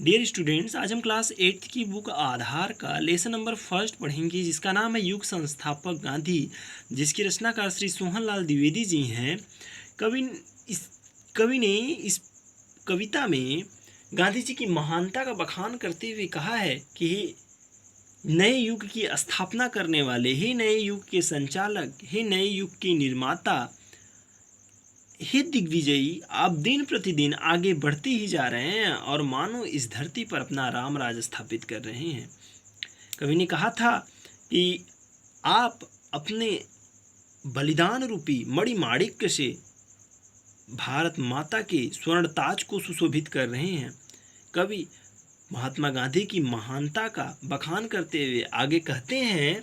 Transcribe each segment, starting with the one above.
Dear students, आज हम class 8th की बुक आधार का लेसन नंबर फर्स्ट पढ़ेंगे, जिसका नाम है युग संस्थापक गांधी, जिसकी रचनाकार श्री सोहनलाल द्विवेदी जी हैं। कवि इस कवि ने इस कविता में गांधी जी की महानता का बखान करते हुए कहा है कि हे नए युग की स्थापना करने वाले, हे नए युग के संचालक, हे नए युग के निर्माता, हे दिग्विजयी, आप दिन प्रतिदिन आगे बढ़ते ही जा रहे हैं और मानो इस धरती पर अपना राम राज स्थापित कर रहे हैं। कवि ने कहा था कि आप अपने बलिदान रूपी मणिमाणिक्य से भारत माता के स्वर्ण ताज को सुशोभित कर रहे हैं। कवि महात्मा गांधी की महानता का बखान करते हुए आगे कहते हैं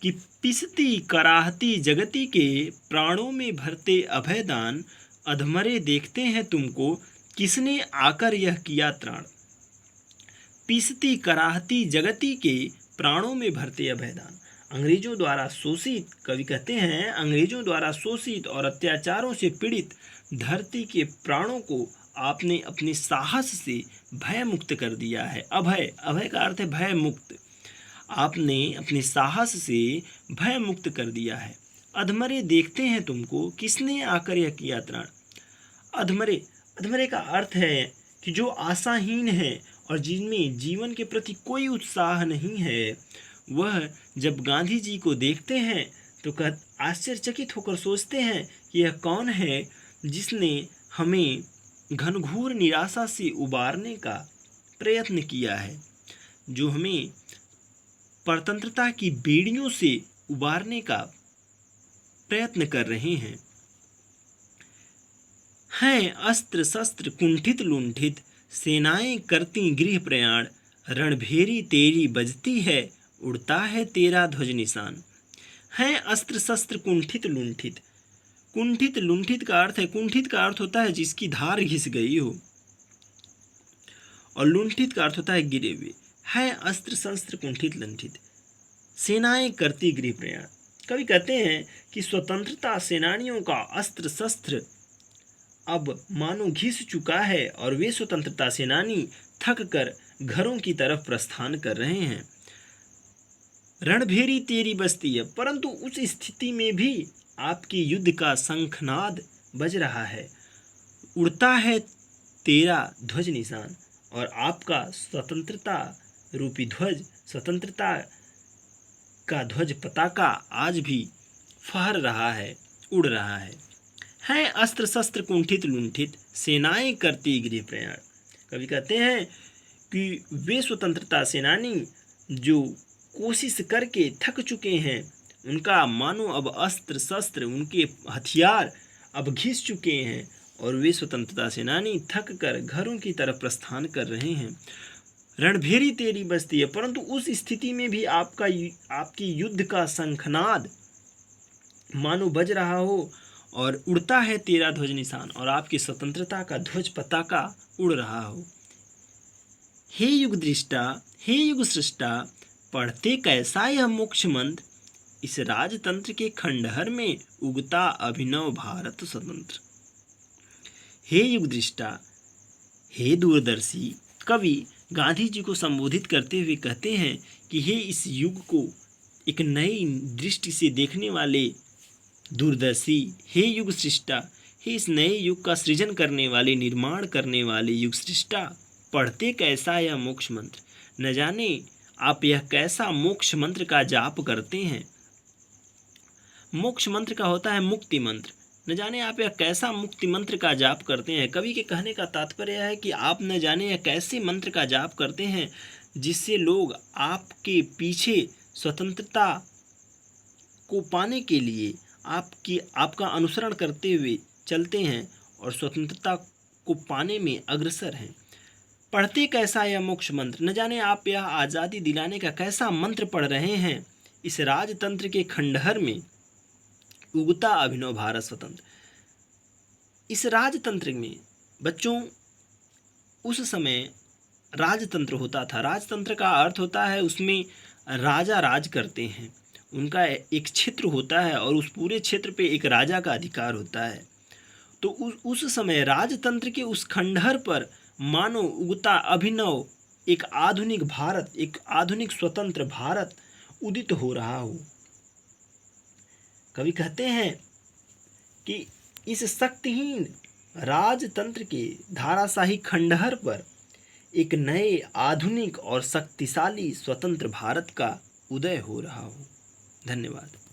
कि पिसती कराहती जगती के प्राणों में भरते अभयदान, अधमरे देखते हैं तुमको, किसने आकर यह किया त्राण। पिसती कराहती जगती के प्राणों में भरते अभयदान, अंग्रेजों द्वारा शोषित, कवि कहते हैं अंग्रेजों द्वारा शोषित और अत्याचारों से पीड़ित धरती के प्राणों को आपने अपने साहस से भय मुक्त कर दिया है। अभय, अभय का अर्थ है भय मुक्त। आपने अपने साहस से भय मुक्त कर दिया है। अधमरे देखते हैं तुमको, किसने आकर यह किया त्राण। अधमरे, अधमरे का अर्थ है कि जो आशाहीन है और जिनमें जीवन के प्रति कोई उत्साह नहीं है, वह जब गांधी जी को देखते हैं तो आश्चर्यचकित होकर सोचते हैं कि यह कौन है जिसने हमें घनघोर निराशा से उबारने का प्रयत्न किया है, जो हमें परतंत्रता की बेड़ियों से उबारने का प्रयत्न कर रहे हैं अस्त्र शस्त्र कुंठित लुंठित, सेनाएं करती गृह प्रयाण, रणभेरी तेरी बजती है, उड़ता है तेरा ध्वज निशान। हैं अस्त्र शस्त्र कुंठित लुंठित। कुंठित लुंठित का अर्थ है, कुंठित का अर्थ होता है जिसकी धार घिस गई हो, और लुंठित का अर्थ होता है गिरे हुए। है अस्त्र शस्त्र कुंठित लुंठित, सेनाएं करती गृह प्रयाण। कवि कहते हैं कि स्वतंत्रता सेनानियों का अस्त्र शस्त्र अब मानो घिस चुका है और वे स्वतंत्रता सेनानी थक कर घरों की तरफ प्रस्थान कर रहे हैं। रणभेरी तेरी बजती है, परंतु उस स्थिति में भी आपकी युद्ध का शंखनाद बज रहा है। उड़ता है तेरा ध्वज निशान, और आपका स्वतंत्रता रूपी ध्वज, स्वतंत्रता का ध्वज पताका आज भी फहर रहा है, उड़ रहा है अस्त्र शस्त्र कुंठित लुंठित, सेनाएं करती गृह प्रयाण। कवि कहते हैं कि वे स्वतंत्रता सेनानी जो कोशिश करके थक चुके हैं, उनका मानो अब अस्त्र शस्त्र, उनके हथियार अब घिस चुके हैं और वे स्वतंत्रता सेनानी थक कर घरों की तरफ प्रस्थान कर रहे हैं। रणभेरी तेरी बजती है, परंतु उस स्थिति में भी आपकी युद्ध का शंखनाद मानो बज रहा हो और उड़ता है तेरा ध्वज निशान, और आपकी स्वतंत्रता का ध्वज पताका उड़ रहा हो। हे युग दृष्टा, हे युग सृष्टा, पढ़ते कैसा यह मोक्ष मंत्र, इस राजतंत्र के खंडहर में उगता अभिनव भारत स्वतंत्र। हे युग दृष्टा, हे दूरदर्शी। कवि गांधी जी को संबोधित करते हुए कहते हैं कि हे इस युग को एक नई दृष्टि से देखने वाले दूरदर्शी, हे युग सृष्टा, हे इस नए युग का सृजन करने वाले, निर्माण करने वाले युग सृष्टा, पढ़ते कैसा यह मोक्ष मंत्र, न जाने आप यह कैसा मोक्ष मंत्र का जाप करते हैं। मोक्ष मंत्र का होता है मुक्ति मंत्र, न जाने आप यह कैसा मुक्ति मंत्र का जाप करते हैं। कवि के कहने का तात्पर्य है कि आप न जाने यह कैसे मंत्र का जाप करते हैं जिससे लोग आपके पीछे स्वतंत्रता को पाने के लिए आपका अनुसरण करते हुए चलते हैं और स्वतंत्रता को पाने में अग्रसर हैं। पढ़ते कैसा यह मोक्ष मंत्र, न जाने आप यह आज़ादी दिलाने का कैसा मंत्र पढ़ रहे हैं। इस राजतंत्र के खंडहर में उगता अभिनव भारत स्वतंत्र। इस राजतंत्र में बच्चों, उस समय राजतंत्र होता था। राजतंत्र का अर्थ होता है उसमें राजा राज करते हैं, उनका एक क्षेत्र होता है और उस पूरे क्षेत्र पे एक राजा का अधिकार होता है। तो उस समय राजतंत्र के उस खंडहर पर मानो उगता अभिनव एक आधुनिक भारत, एक आधुनिक स्वतंत्र भारत उदित हो रहा हो। कवि कहते हैं कि इस शक्तिहीन राजतंत्र के धाराशाही खंडहर पर एक नए आधुनिक और शक्तिशाली स्वतंत्र भारत का उदय हो रहा हो। धन्यवाद।